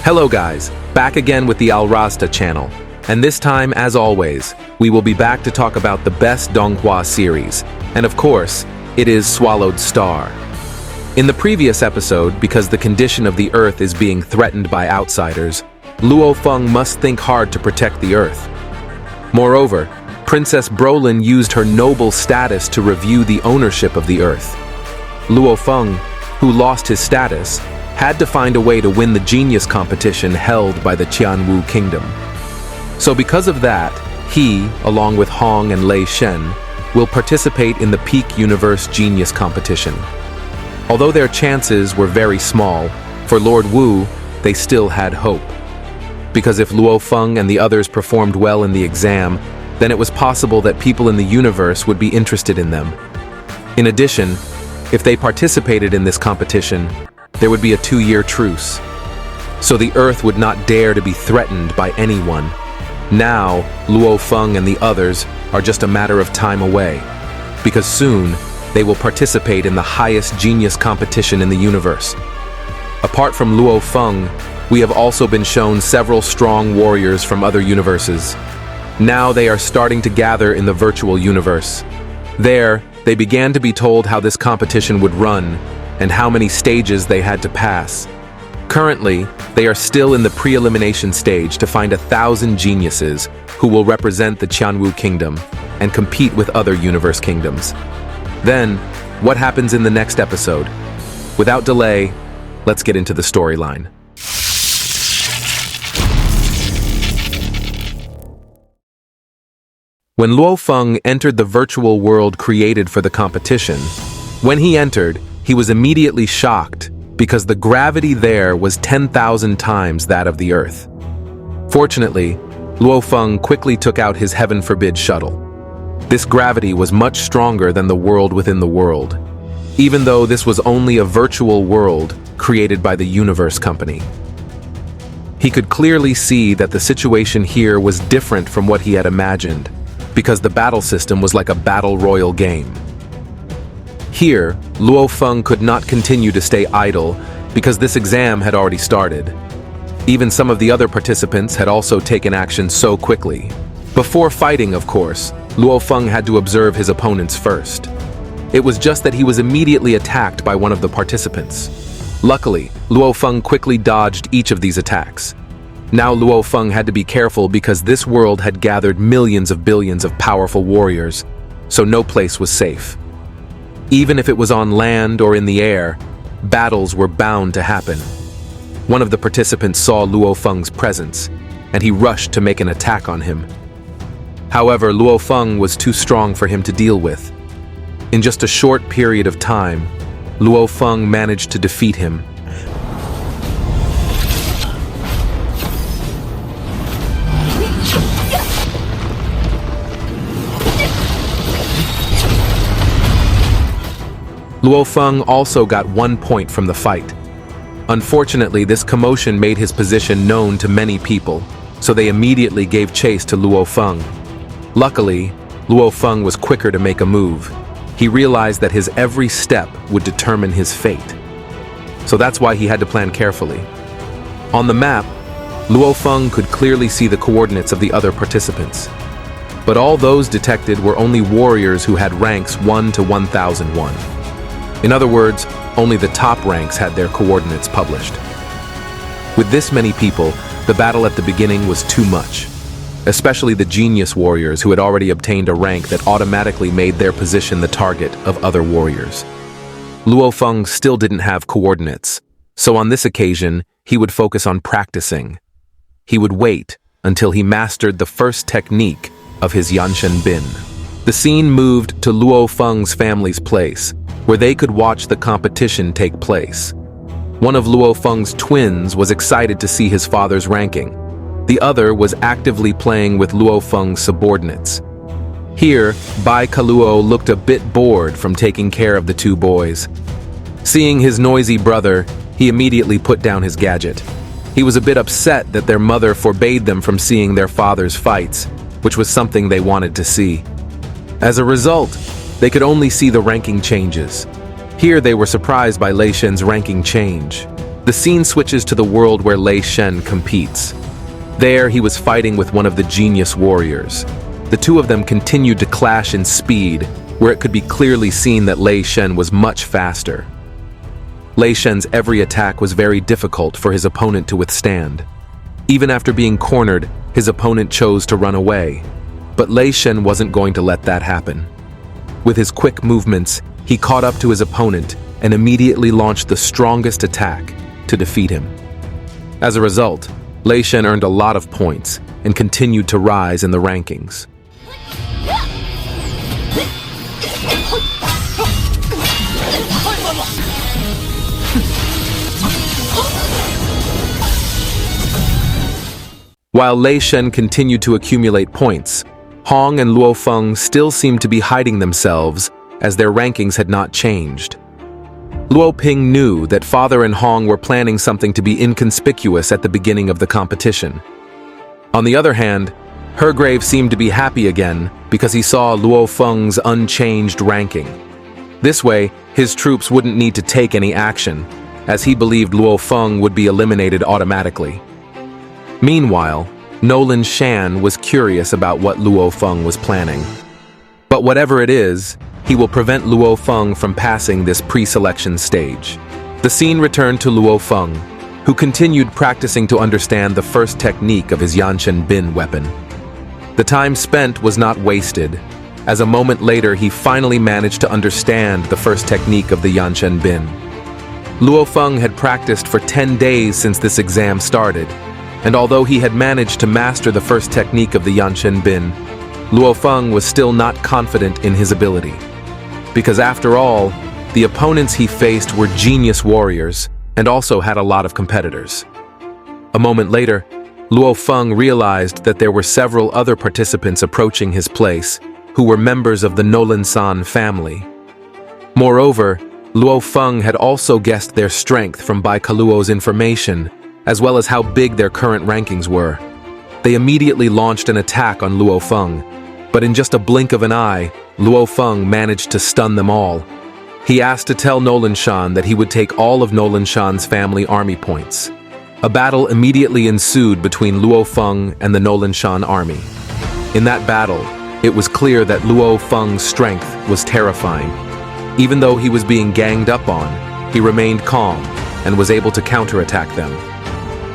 Hello guys, back again with the Alrasta channel. And this time, as always, we will be back to talk about the best Donghua series. And of course, it is SwallowedStar. In the previous episode, because the condition of the Earth is being threatened by outsiders, Luofeng must think hard to protect the Earth. Moreover, Princess Brolin used her noble status to review the ownership of the Earth. Luofeng, who lost his status, had to find a way to win the genius competition held by the Qianwu Kingdom. So because of that, he, along with Hong and Lei Shen, will participate in the Peak Universe Genius Competition. Although their chances were very small, for Lord Wu, they still had hope. Because if Luofeng and the others performed well in the exam, then it was possible that people in the universe would be interested in them. In addition, if they participated in this competition, there would be a 2-year truce. So the Earth would not dare to be threatened by anyone. Now, Luofeng and the others are just a matter of time away, because soon they will participate in the highest genius competition in the universe. Apart from Luofeng, we have also been shown several strong warriors from other universes. Now they are starting to gather in the virtual universe. There, they began to be told how this competition would run and how many stages they had to pass. Currently, they are still in the pre-elimination stage to find 1,000 geniuses who will represent the Qianwu Kingdom and compete with other universe kingdoms. Then, what happens in the next episode? Without delay, let's get into the storyline. When Luofeng entered the virtual world created for the competition, when he entered, he was immediately shocked because the gravity there was 10,000 times that of the Earth. Fortunately, Luofeng quickly took out his heaven forbid shuttle. This gravity was much stronger than the world within the world, even though this was only a virtual world created by the Universe Company. He could clearly see that the situation here was different from what he had imagined, because the battle system was like a battle royal game. Here, Luofeng could not continue to stay idle because this exam had already started. Even some of the other participants had also taken action so quickly. Before fighting, of course, Luofeng had to observe his opponents first. It was just that he was immediately attacked by one of the participants. Luckily, Luofeng quickly dodged each of these attacks. Now Luofeng had to be careful because this world had gathered millions of billions of powerful warriors, so no place was safe. Even if it was on land or in the air, battles were bound to happen. One of the participants saw Luofeng's presence, and he rushed to make an attack on him. However, Luofeng was too strong for him to deal with. In just a short period of time, Luofeng managed to defeat him. Luofeng also got 1 point from the fight. Unfortunately, this commotion made his position known to many people, so they immediately gave chase to Luofeng. Luckily, Luofeng was quicker to make a move. He realized that his every step would determine his fate. So that's why he had to plan carefully. On the map, Luofeng could clearly see the coordinates of the other participants. But all those detected were only warriors who had ranks 1 to 1001. In other words, only the top ranks had their coordinates published. With this many people, the battle at the beginning was too much, especially the genius warriors who had already obtained a rank that automatically made their position the target of other warriors. Luofeng still didn't have coordinates, so on this occasion, he would focus on practicing. He would wait until he mastered the first technique of his Yanshen Bin. The scene moved to Luofeng's family's place, where they could watch the competition take place. One of Luofeng's twins was excited to see his father's ranking. The other was actively playing with Luofeng's subordinates. Here, Bai Kaluo looked a bit bored from taking care of the two boys. Seeing his noisy brother, he immediately put down his gadget. He was a bit upset that their mother forbade them from seeing their father's fights, which was something they wanted to see. As a result, they could only see the ranking changes. Here they were surprised by Lei Shen's ranking change. The scene switches to the world where Lei Shen competes. There, he was fighting with one of the genius warriors. The two of them continued to clash in speed, where it could be clearly seen that Lei Shen was much faster. Lei Shen's every attack was very difficult for his opponent to withstand. Even after being cornered, his opponent chose to run away. But Lei Shen wasn't going to let that happen. With his quick movements, he caught up to his opponent and immediately launched the strongest attack to defeat him. As a result, Lei Shen earned a lot of points and continued to rise in the rankings. While Lei Shen continued to accumulate points, Hong and Luofeng still seemed to be hiding themselves as their rankings had not changed. Luoping knew that Father and Hong were planning something to be inconspicuous at the beginning of the competition. On the other hand, Hergrave seemed to be happy again because he saw Luofeng's unchanged ranking. This way, his troops wouldn't need to take any action, as he believed Luofeng would be eliminated automatically. Meanwhile, Nolan Shan was curious about what Luofeng was planning. But whatever it is, he will prevent Luofeng from passing this pre-selection stage. The scene returned to Luofeng, who continued practicing to understand the first technique of his Yanshen Bin weapon. The time spent was not wasted, as a moment later he finally managed to understand the first technique of the Yanshen Bin. Luofeng had practiced for 10 days since this exam started, and although he had managed to master the first technique of the Yanshen Bin, Luofeng was still not confident in his ability. Because after all, the opponents he faced were genius warriors and also had a lot of competitors. A moment later, Luofeng realized that there were several other participants approaching his place who were members of the Nolan-san family. Moreover, Luofeng had also guessed their strength from Baikaluo's information, as well as how big their current rankings were. They immediately launched an attack on Luofeng, but in just a blink of an eye, Luofeng managed to stun them all. He asked to tell Nolan Shan that he would take all of Nolan Shan's family army points. A battle immediately ensued between Luofeng and the Nolan Shan army. In that battle, it was clear that Luofeng's strength was terrifying. Even though he was being ganged up on, he remained calm and was able to counterattack them.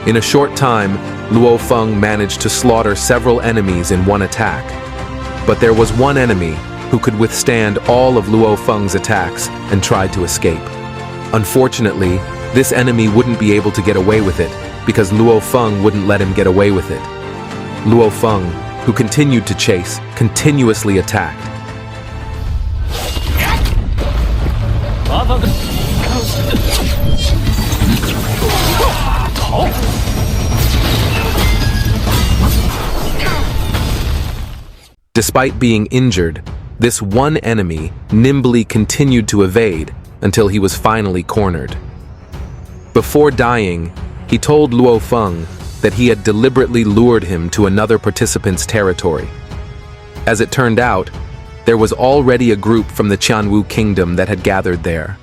In a short time, Luofeng managed to slaughter several enemies in one attack. But there was one enemy who could withstand all of Luofeng's attacks and tried to escape. Unfortunately, this enemy wouldn't be able to get away with it because Luofeng wouldn't let him get away with it. Luofeng, who continued to chase, continuously attacked. Despite being injured, this one enemy nimbly continued to evade until he was finally cornered. Before dying, he told Luofeng that he had deliberately lured him to another participant's territory. As it turned out, there was already a group from the Qianwu kingdom that had gathered there.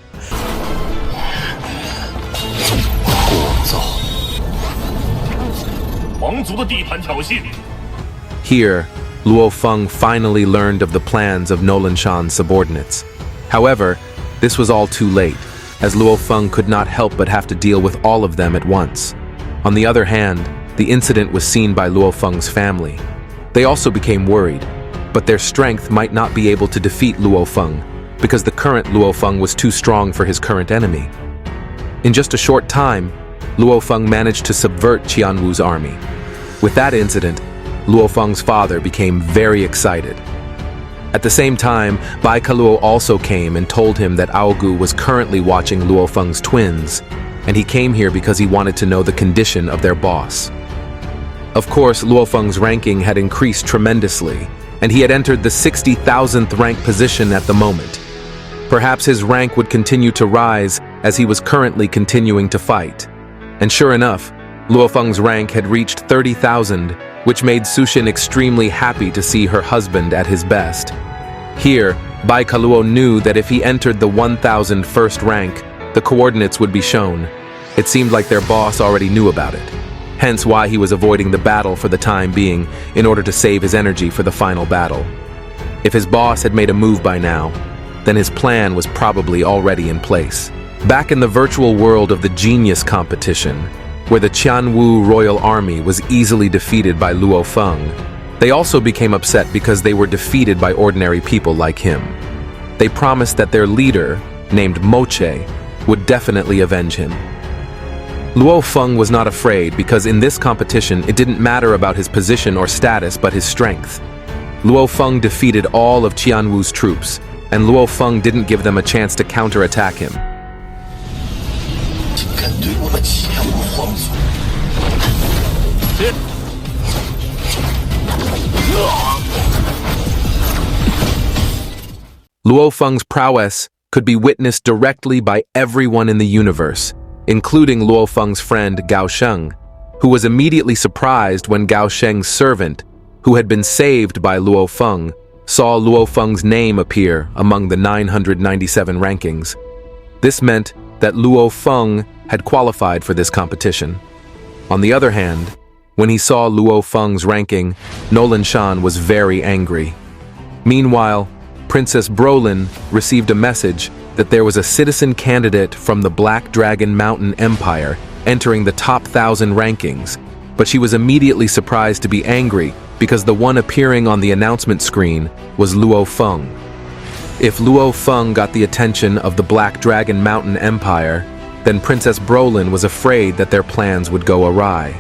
Here, Luofeng finally learned of the plans of Nolan Shan's subordinates. However, this was all too late, as Luofeng could not help but have to deal with all of them at once. On the other hand, the incident was seen by Luofeng's family. They also became worried, but their strength might not be able to defeat Luofeng, because the current Luofeng was too strong for his current enemy. In just a short time, Luofeng managed to subvert Qianwu's army. With that incident, Luofeng's father became very excited. At the same time, Baikaluo also came and told him that Aogu was currently watching Luofeng's twins, and he came here because he wanted to know the condition of their boss. Of course, Luofeng's ranking had increased tremendously, and he had entered the 60,000th rank position at the moment. Perhaps his rank would continue to rise as he was currently continuing to fight. And sure enough, Luofeng's rank had reached 30,000, which made Sushin extremely happy to see her husband at his best. Here, Baikaluo knew that if he entered the 1,000 first rank, the coordinates would be shown. It seemed like their boss already knew about it, hence why he was avoiding the battle for the time being in order to save his energy for the final battle. If his boss had made a move by now, then his plan was probably already in place. Back in the virtual world of the Genius competition, where the Qianwu Royal Army was easily defeated by Luofeng, they also became upset because they were defeated by ordinary people like him. They promised that their leader, named Moche, would definitely avenge him. Luofeng was not afraid because in this competition it didn't matter about his position or status but his strength. Luofeng defeated all of Qianwu's troops, and Luofeng didn't give them a chance to counterattack him. Luofeng's prowess could be witnessed directly by everyone in the universe, including Luofeng's friend Gao Sheng, who was immediately surprised when Gao Sheng's servant, who had been saved by Luofeng, saw Luofeng's name appear among the 997 rankings. This meant that Luofeng had qualified for this competition. On the other hand, when he saw Luofeng's ranking, Nolan Shan was very angry. Meanwhile, Princess Brolin received a message that there was a citizen candidate from the Black Dragon Mountain Empire entering the top 1,000 rankings, but she was immediately surprised to be angry because the one appearing on the announcement screen was Luofeng. If Luofeng got the attention of the Black Dragon Mountain Empire, then Princess Brolin was afraid that their plans would go awry.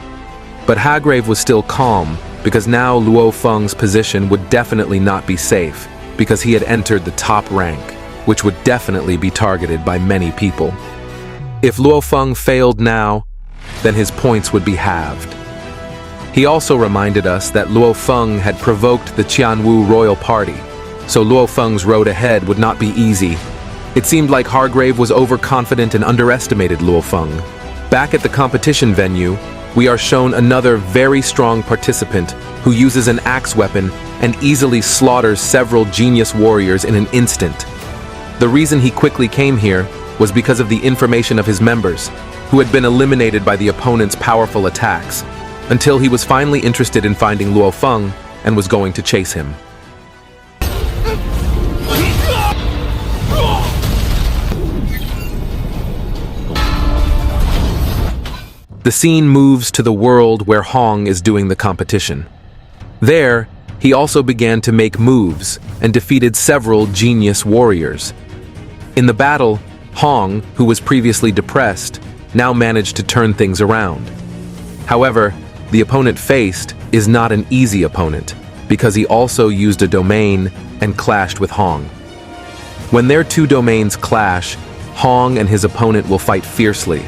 But Hagrave was still calm because now Luofeng's position would definitely not be safe because he had entered the top rank, which would definitely be targeted by many people. If Luofeng failed now, then his points would be halved. He also reminded us that Luofeng had provoked the Qianwu royal party, so Luofeng's road ahead would not be easy. It seemed like Hargrave was overconfident and underestimated Luofeng. Back at the competition venue, we are shown another very strong participant who uses an axe weapon and easily slaughters several genius warriors in an instant. The reason he quickly came here was because of the information of his members, who had been eliminated by the opponent's powerful attacks, until he was finally interested in finding Luofeng and was going to chase him. The scene moves to the world where Hong is doing the competition. There, he also began to make moves and defeated several genius warriors. In the battle, Hong, who was previously depressed, now managed to turn things around. However, the opponent faced is not an easy opponent because he also used a domain and clashed with Hong. When their two domains clash, Hong and his opponent will fight fiercely.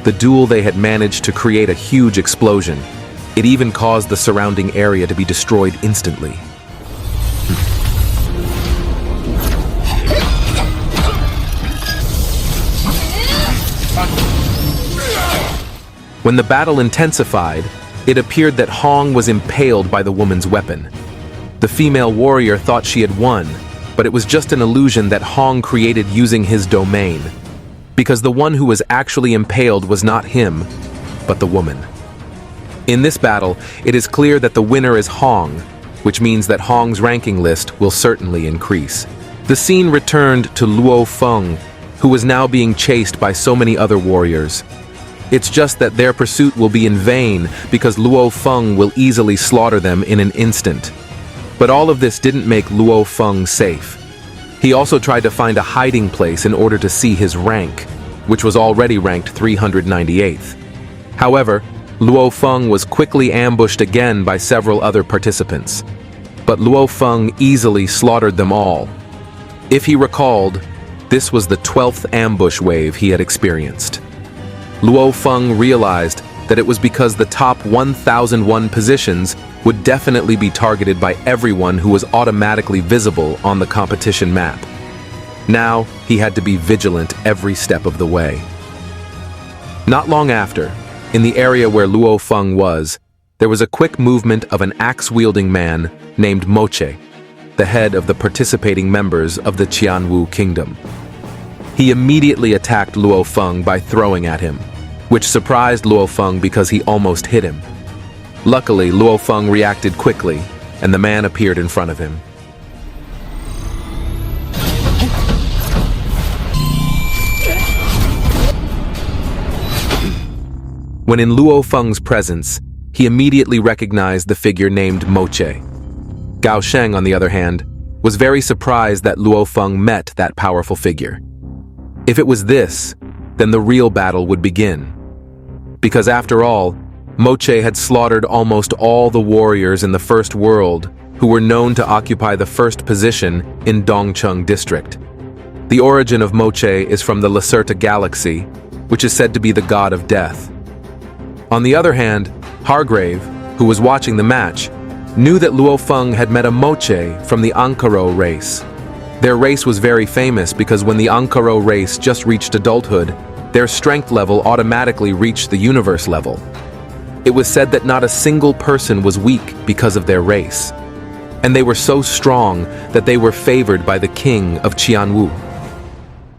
The duel they had managed to create a huge explosion. It even caused the surrounding area to be destroyed instantly. When the battle intensified, it appeared that Hong was impaled by the woman's weapon. The female warrior thought she had won, but it was just an illusion that Hong created using his domain, because the one who was actually impaled was not him, but the woman. In this battle, it is clear that the winner is Hong, which means that Hong's ranking list will certainly increase. The scene returned to Luofeng, who was now being chased by so many other warriors. It's just that their pursuit will be in vain because Luofeng will easily slaughter them in an instant. But all of this didn't make Luofeng safe. He also tried to find a hiding place in order to see his rank, which was already ranked 398th. However, Luofeng was quickly ambushed again by several other participants. But Luofeng easily slaughtered them all. If he recalled, this was the 12th ambush wave he had experienced. Luofeng realized that it was because the top 1001 positions would definitely be targeted by everyone who was automatically visible on the competition map. Now, he had to be vigilant every step of the way. Not long after, in the area where Luofeng was, there was a quick movement of an axe-wielding man named Moche, the head of the participating members of the Qianwu kingdom. He immediately attacked Luofeng by throwing at him. which surprised Luofeng because he almost hit him. Luckily, Luofeng reacted quickly, and the man appeared in front of him. When in Luofeng's presence, he immediately recognized the figure named Moche. Gao Sheng, on the other hand, was very surprised that Luofeng met that powerful figure. If it was this, then the real battle would begin. Because after all, Moche had slaughtered almost all the warriors in the First World who were known to occupy the first position in Dongcheng district. The origin of Moche is from the Lacerta galaxy, which is said to be the god of death. On the other hand, Hargrave, who was watching the match, knew that Luofeng had met a Moche from the Ankaro race. Their race was very famous because when the Ankaro race just reached adulthood, their strength level automatically reached the universe level. It was said that not a single person was weak because of their race. And they were so strong that they were favored by the king of Qianwu.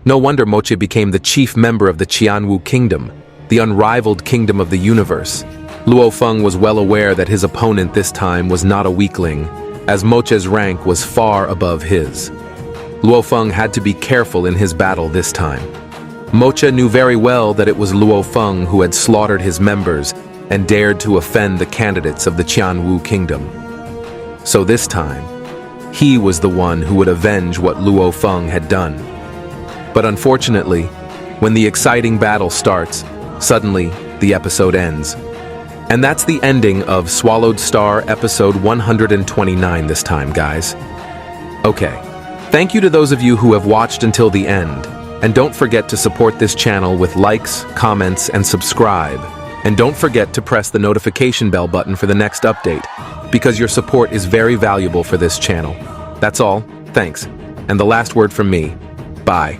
No wonder Moche became the chief member of the Qianwu kingdom, the unrivaled kingdom of the universe. Luofeng was well aware that his opponent this time was not a weakling, as Moche's rank was far above his. Luofeng had to be careful in his battle this time. Moche knew very well that it was Luofeng who had slaughtered his members and dared to offend the candidates of the Qianwu kingdom. So this time, he was the one who would avenge what Luofeng had done. But unfortunately, when the exciting battle starts, suddenly the episode ends. And that's the ending of SwallowedStar episode 129 this time, guys. Okay, thank you to those of you who have watched until the end. And don't forget to support this channel with likes, comments, and subscribe. And don't forget to press the notification bell button for the next update, because your support is very valuable for this channel. That's all, thanks. And the last word from me, bye.